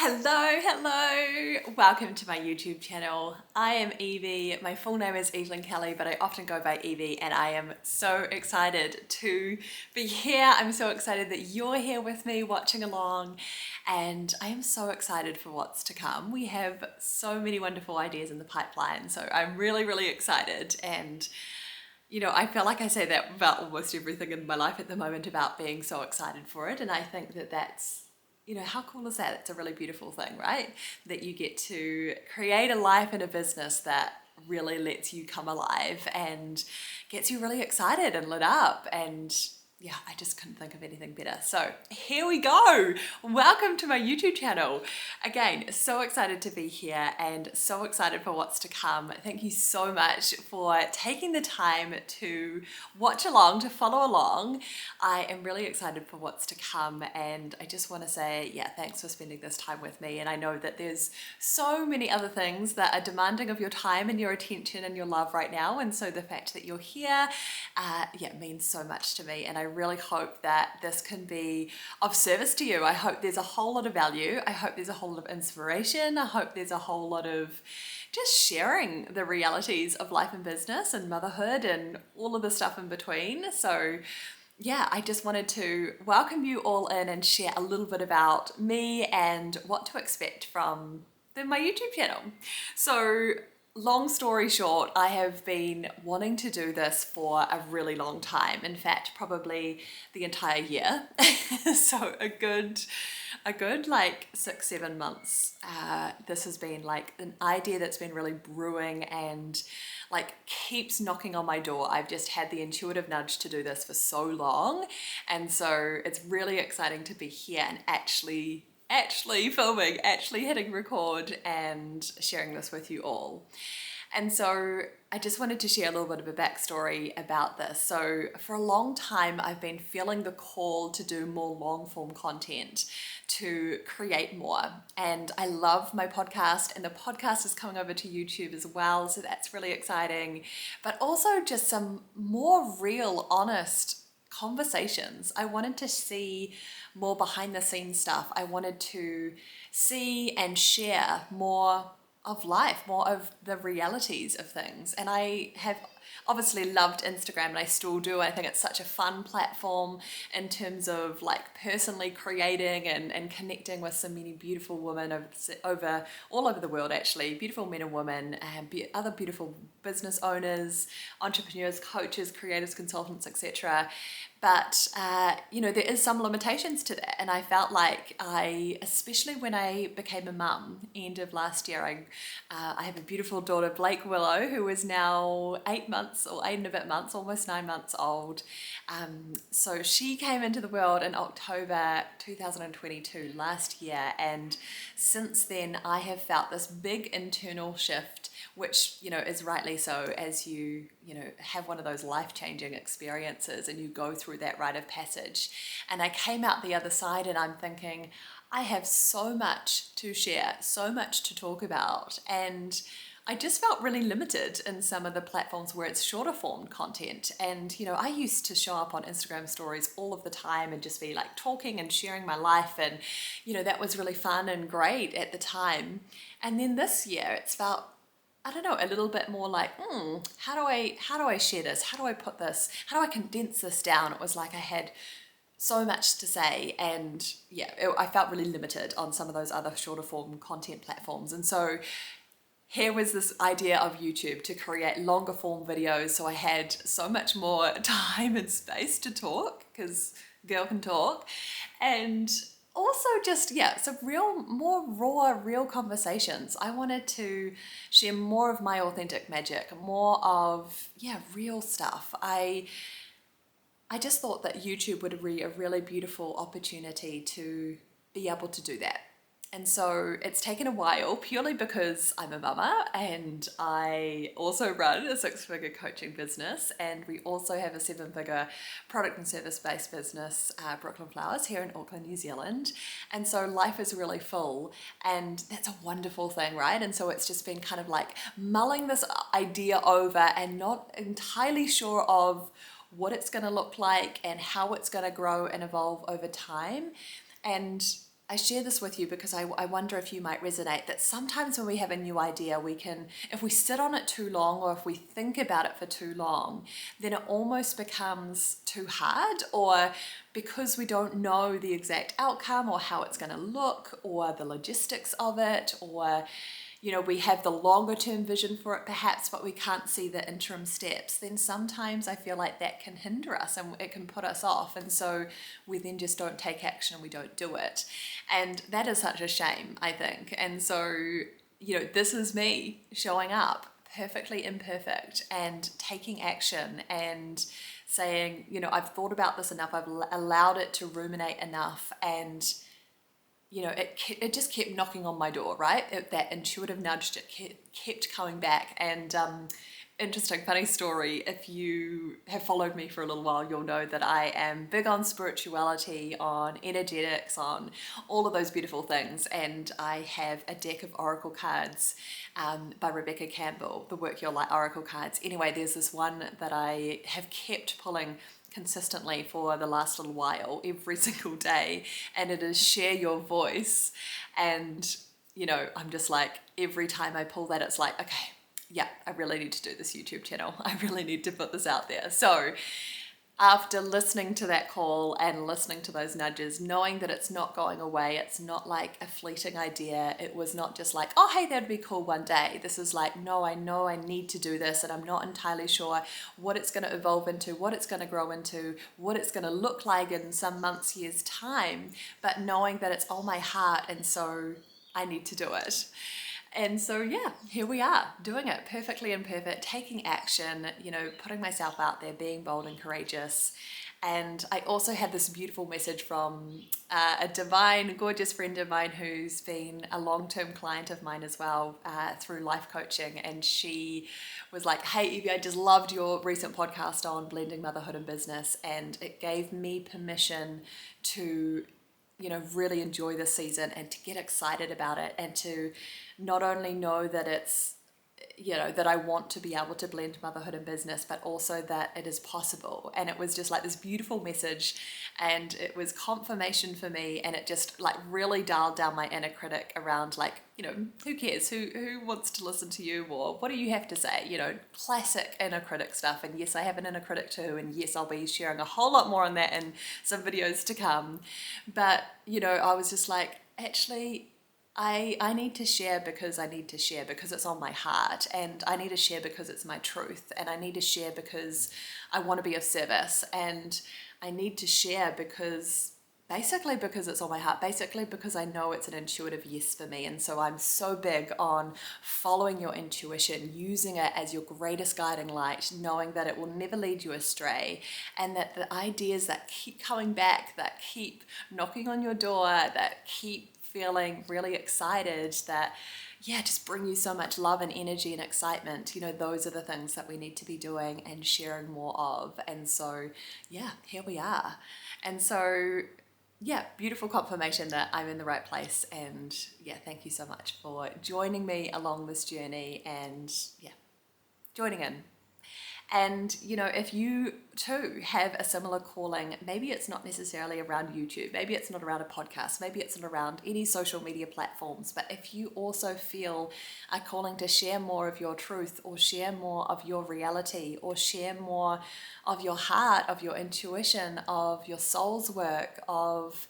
Hello, welcome to my YouTube channel. I am Evie. My full name is Evelyn Kelly, but I often go by Evie, and I am so excited to be here. I'm so excited that you're here with me watching along, and I am so excited for what's to come. We have so many wonderful ideas in the pipeline, so I'm really excited. And you know, I feel like I say that about almost everything in my life at the moment, about being so excited for it. And I think that that's, you know, how cool is that? It's a really beautiful thing, right? That you get to create a life and a business that really lets you come alive and gets you really excited and lit up. And yeah, I just couldn't think of anything better. So here we go. Welcome to my YouTube channel. Again, so excited to be here and so excited for what's to come. Thank you so much for taking the time to watch along, to follow along. I am really excited for what's to come, and I just want to say, yeah, thanks for spending this time with me. And I know that there's so many other things that are demanding of your time and your attention and your love right now. And so the fact that you're here, means so much to me. And I really hope that this can be of service to you. I hope there's a whole lot of value. I hope there's a whole lot of inspiration. I hope there's a whole lot of just sharing the realities of life and business and motherhood and all of the stuff in between. So yeah, I just wanted to welcome you all in and share a little bit about me and what to expect from my YouTube channel. So long story short, I have been wanting to do this for a really long time. In fact, probably the entire year. So a good like 6-7 months. This has been like an idea that's been really brewing and like keeps knocking on my door. I've just had the intuitive nudge to do this for so long. And so it's really exciting to be here and actually filming, actually hitting record and sharing this with you all. And so I just wanted to share a little bit of a backstory about this. So for a long time, I've been feeling the call to do more long form content, to create more. And I love my podcast, and the podcast is coming over to YouTube as well. So that's really exciting, but also just some more real, honest conversations. I wanted to see more behind the scenes stuff. I wanted to see and share more of life, more of the realities of things. And I have obviously loved Instagram, and I still do. I think it's such a fun platform in terms of like personally creating and connecting with so many beautiful women over all over the world, actually, beautiful men and women, and other beautiful business owners, entrepreneurs, coaches, creators, consultants, etc. But, you know, there is some limitations to that. And I felt like especially when I became a mum, end of last year, I have a beautiful daughter, Blake Willow, who is now 8 months or 8 and a bit months, almost 9 months old. So she came into the world in October 2022, last year. And since then, I have felt this big internal shift, which, you know, is rightly so, as you know, have one of those life-changing experiences and you go through that rite of passage. And I came out the other side and I'm thinking, I have so much to share, so much to talk about. And I just felt really limited in some of the platforms where it's shorter form content. And, you know, I used to show up on Instagram stories all of the time and just be like talking and sharing my life. And, you know, that was really fun and great at the time. And then this year it's felt, I don't know, a little bit more like, how do I share this? How do I put this? How do I condense this down? It was like I had so much to say, and yeah, I felt really limited on some of those other shorter form content platforms. And so here was this idea of YouTube to create longer form videos, so I had so much more time and space to talk, because girl can talk. And also just, so more raw, real conversations. I wanted to share more of my authentic magic, more of, real stuff. I just thought that YouTube would be a really beautiful opportunity to be able to do that. And so it's taken a while, purely because I'm a mama and I also run a 6-figure coaching business, and we also have a 7-figure product and service-based business, Brooklyn Flowers, here in Auckland, New Zealand. And so life is really full, and that's a wonderful thing, right? And so it's just been kind of like mulling this idea over and not entirely sure of what it's going to look like and how it's going to grow and evolve over time. And I share this with you because I wonder if you might resonate that sometimes when we have a new idea, we can, if we sit on it too long or if we think about it for too long, then it almost becomes too hard, or because we don't know the exact outcome or how it's going to look or the logistics of it, or we have the longer term vision for it perhaps, but we can't see the interim steps, then sometimes I feel like that can hinder us and it can put us off. And so we then just don't take action and we don't do it. And that is such a shame, I think. And so, this is me showing up perfectly imperfect and taking action and saying, I've thought about this enough, I've allowed it to ruminate enough, and it just kept knocking on my door, right? That intuitive nudge just kept coming back. And interesting, funny story, if you have followed me for a little while, you'll know that I am big on spirituality, on energetics, on all of those beautiful things. And I have a deck of oracle cards by Rebecca Campbell, the Work Your Light oracle cards. Anyway, there's this one that I have kept pulling consistently for the last little while, every single day, and it is share your voice. And I'm just like, every time I pull that, it's like, okay, yeah, I really need to do this YouTube channel, I really need to put this out there. So after listening to that call and listening to those nudges, knowing that it's not going away, it's not like a fleeting idea, it was not just like, oh hey, that'd be cool one day. This is like, no, I know I need to do this, and I'm not entirely sure what it's going to evolve into, what it's going to grow into, what it's going to look like in some months, years time, but knowing that it's on my heart, and so I need to do it. And so, yeah, here we are doing it perfectly imperfect, taking action, putting myself out there, being bold and courageous. And I also had this beautiful message from a divine, gorgeous friend of mine who's been a long-term client of mine as well through life coaching. And she was like, hey, Evie, I just loved your recent podcast on blending motherhood and business. And it gave me permission to really enjoy this season and to get excited about it, and to not only know that it's, that I want to be able to blend motherhood and business, but also that it is possible. And it was just like this beautiful message, and it was confirmation for me, and it just like really dialed down my inner critic around like, who cares, who wants to listen to you, or what do you have to say, classic inner critic stuff. And yes, I have an inner critic too, and yes, I'll be sharing a whole lot more on that in some videos to come. But I was just like, actually, I need to share because I need to share because it's on my heart, and I need to share because it's my truth, and I need to share because I want to be of service, and I need to share because it's on my heart, basically because I know it's an intuitive yes for me. And so I'm so big on following your intuition, using it as your greatest guiding light, knowing that it will never lead you astray, and that the ideas that keep coming back, that keep knocking on your door, that keep feeling really excited, that just bring you so much love and energy and excitement, those are the things that we need to be doing and sharing more of. And so here we are. And so beautiful confirmation that I'm in the right place. And thank you so much for joining me along this journey and joining in. And if you too have a similar calling, maybe it's not necessarily around YouTube, maybe it's not around a podcast, maybe it's not around any social media platforms, but if you also feel a calling to share more of your truth, or share more of your reality, or share more of your heart, of your intuition, of your soul's work, of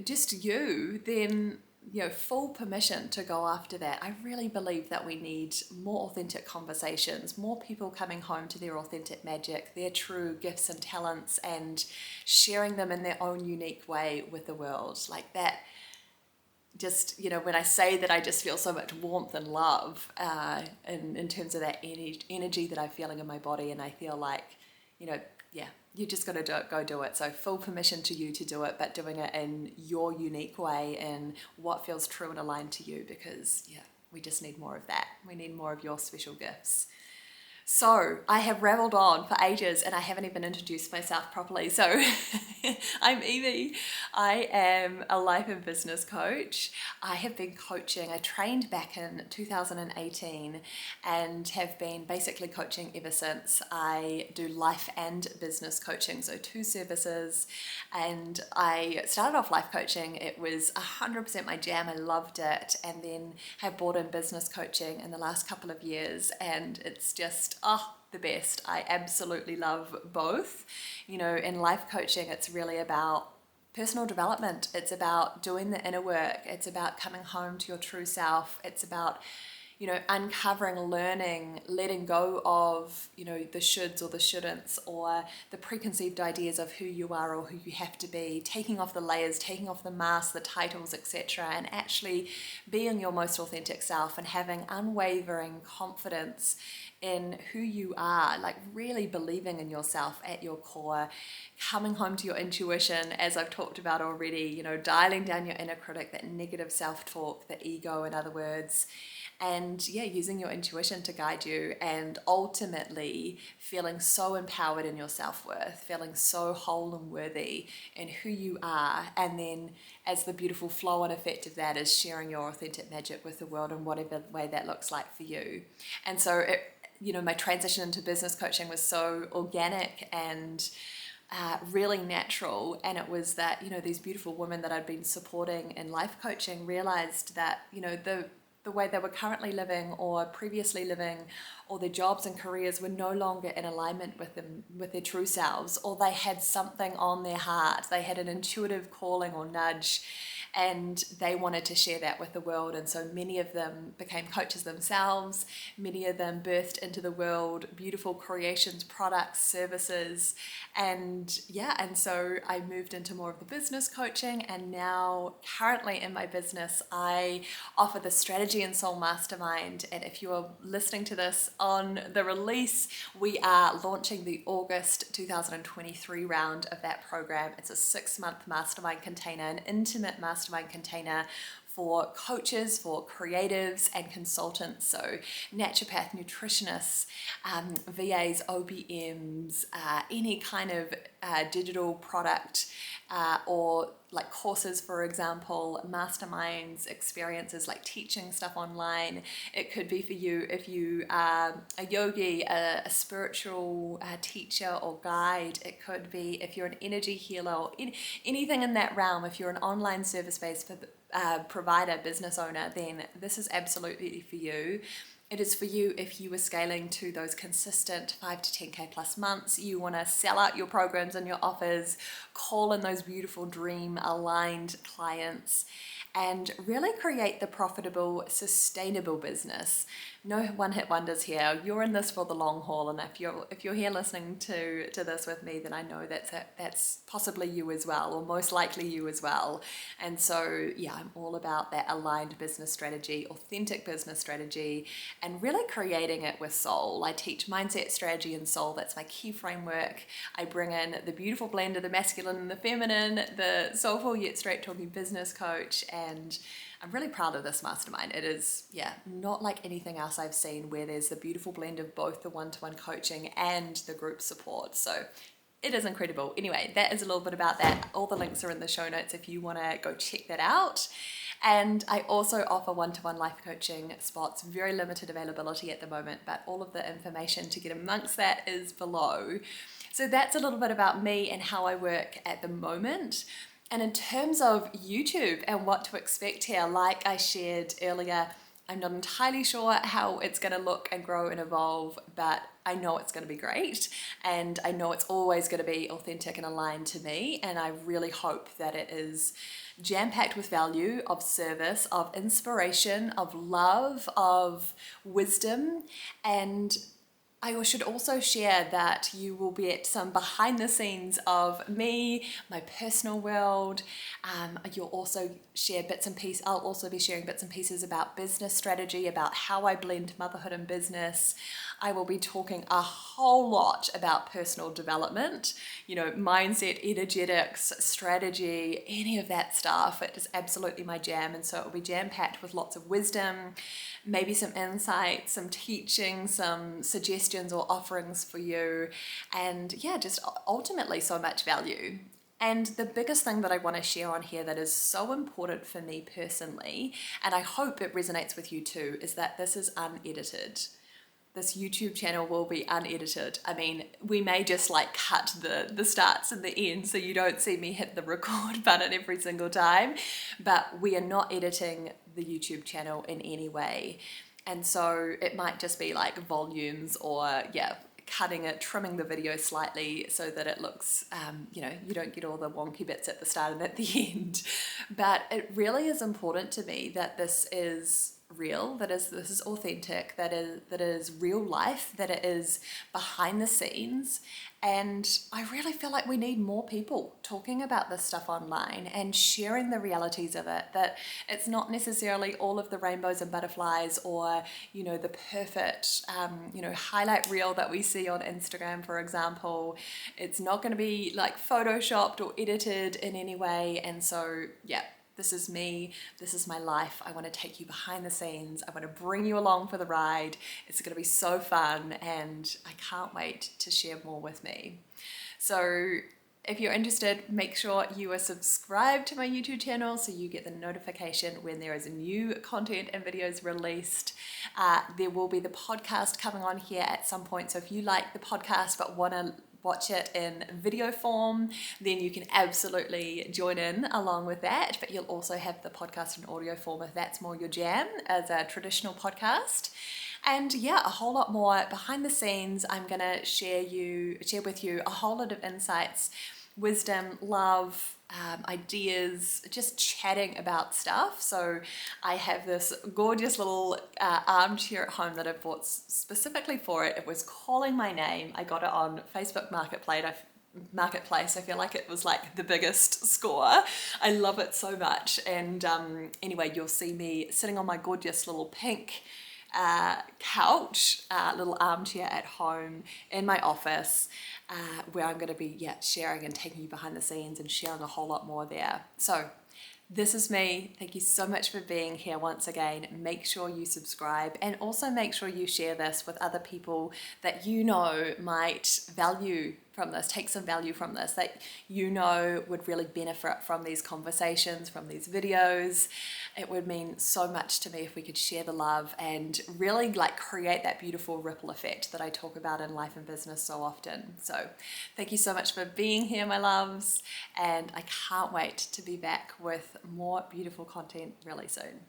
just you, then full permission to go after that. I really believe that we need more authentic conversations, more people coming home to their authentic magic, their true gifts and talents, and sharing them in their own unique way with the world. Like that, just, when I say that, I just feel so much warmth and love in terms of that energy that I'm feeling in my body. And I feel like, you just got to go do it. So full permission to you to do it, but doing it in your unique way and what feels true and aligned to you, because we just need more of that. We need more of your special gifts. So I have rambled on for ages and I haven't even introduced myself properly. So I'm Evie. I am a life and business coach. I have been coaching, I trained back in 2018 and have been basically coaching ever since. I do life and business coaching, so two services. And I started off life coaching. It was 100% my jam. I loved it. And then have brought in business coaching in the last couple of years. And it's just, the best. I absolutely love both. You know, in life coaching, it's really about personal development. It's about doing the inner work. It's about coming home to your true self. It's about, you know, uncovering, learning, letting go of, you know, the shoulds or the shouldn'ts or the preconceived ideas of who you are or who you have to be, taking off the layers, taking off the masks, the titles, etc., and actually being your most authentic self and having unwavering confidence in who you are, like really believing in yourself at your core, coming home to your intuition, as I've talked about already, you know, dialing down your inner critic, that negative self-talk, the ego, in other words, and yeah, using your intuition to guide you and ultimately feeling so empowered in your self-worth, feeling so whole and worthy in who you are. And then as the beautiful flow and effect of that is sharing your authentic magic with the world in whatever way that looks like for you. And so you know, my transition into business coaching was so organic and really natural. And it was that, you know, these beautiful women that I'd been supporting in life coaching realized that, you know, the way they were currently living or previously living, or their jobs and careers were no longer in alignment with them, with their true selves, or they had something on their heart, they had an intuitive calling or nudge, and they wanted to share that with the world. And so many of them became coaches themselves. Many of them birthed into the world beautiful creations, products, services. And yeah, and so I moved into more of the business coaching. And now currently in my business, I offer the Strategy and Soul Mastermind. And if you are listening to this on the release, we are launching the August 2023 round of that program. It's a 6-month mastermind container, an intimate mastermind container for coaches, for creatives and consultants, so naturopath, nutritionists, VAs, OBMs, any kind of digital product or like courses, for example, masterminds, experiences like teaching stuff online. It could be for you if you are a yogi, a spiritual teacher or guide. It could be if you're an energy healer or anything in that realm. If you're an online service-based provider, business owner, then this is absolutely for you. It is for you if you are scaling to those consistent 5 to 10K plus months. You want to sell out your programs and your offers, call in those beautiful dream aligned clients, and really create the profitable, sustainable business. No one-hit wonders here. You're in this for the long haul, and if you're here listening to this with me, then I know that's possibly you as well, or most likely you as well. And so yeah, I'm all about that aligned business strategy, authentic business strategy, and really creating it with soul. I teach mindset, strategy, and soul. That's my key framework. I bring in the beautiful blend of the masculine and the feminine, the soulful yet straight talking business coach, and I'm really proud of this mastermind. It is, yeah, not like anything else I've seen where there's the beautiful blend of both the one-to-one coaching and the group support. So it is incredible. Anyway, that is a little bit about that. All the links are in the show notes if you want to go check that out. And I also offer one-to-one life coaching spots, very limited availability at the moment, but all of the information to get amongst that is below. So that's a little bit about me and how I work at the moment. And in terms of YouTube and what to expect here, like I shared earlier, I'm not entirely sure how it's going to look and grow and evolve, but I know it's going to be great, and I know it's always going to be authentic and aligned to me, and I really hope that it is jam-packed with value, of service, of inspiration, of love, of wisdom. And I should also share that you will get some behind the scenes of me, my personal world. You'll also share bits and pieces. I'll also be sharing bits and pieces about business strategy, about how I blend motherhood and business. I will be talking a whole lot about personal development, you know, mindset, energetics, strategy, any of that stuff. It is absolutely my jam. And so it will be jam-packed with lots of wisdom, maybe some insights, some teaching, some suggestions or offerings for you. And yeah, just ultimately so much value. And the biggest thing that I want to share on here that is so important for me personally, and I hope it resonates with you too, is that this is unedited. This YouTube channel will be unedited. I mean, we may just like cut the starts and the ends so you don't see me hit the record button every single time, but we are not editing the YouTube channel in any way. And so it might just be like volumes or cutting it, trimming the video slightly so that it looks, you don't get all the wonky bits at the start and at the end. But it really is important to me that this is real, this is authentic, that is real life, that it is behind the scenes. And I really feel like we need more people talking about this stuff online and sharing the realities of it, that it's not necessarily all of the rainbows and butterflies or, the perfect, highlight reel that we see on Instagram, for example. It's not going to be like photoshopped or edited in any way. And so, this is me, this is my life. I want to take you behind the scenes. I want to bring you along for the ride. It's going to be so fun and I can't wait to share more with me. So if you're interested, make sure you are subscribed to my YouTube channel so you get the notification when there is new content and videos released. There will be the podcast coming on here at some point. So if you like the podcast but want to watch it in video form, then you can absolutely join in along with that. But you'll also have the podcast in audio form if that's more your jam as a traditional podcast. And a whole lot more behind the scenes. I'm gonna share with you a whole lot of insights, wisdom, love, ideas, just chatting about stuff. So I have this gorgeous little armchair at home that I bought specifically for it. It was calling my name. I got it on Facebook Marketplace. I feel like it was like the biggest score. I love it so much. And anyway, you'll see me sitting on my gorgeous little pink couch, little armchair at home in my office, where I'm going to be sharing and taking you behind the scenes and sharing a whole lot more there. So this is me. Thank you so much for being here once again. Make sure you subscribe and also make sure you share this with other people that you know might value from this, take some value from this, that you know would really benefit from these conversations, from these videos. It would mean so much to me if we could share the love and really like create that beautiful ripple effect that I talk about in life and business so often. So thank you so much for being here, my loves, and I can't wait to be back with more beautiful content really soon.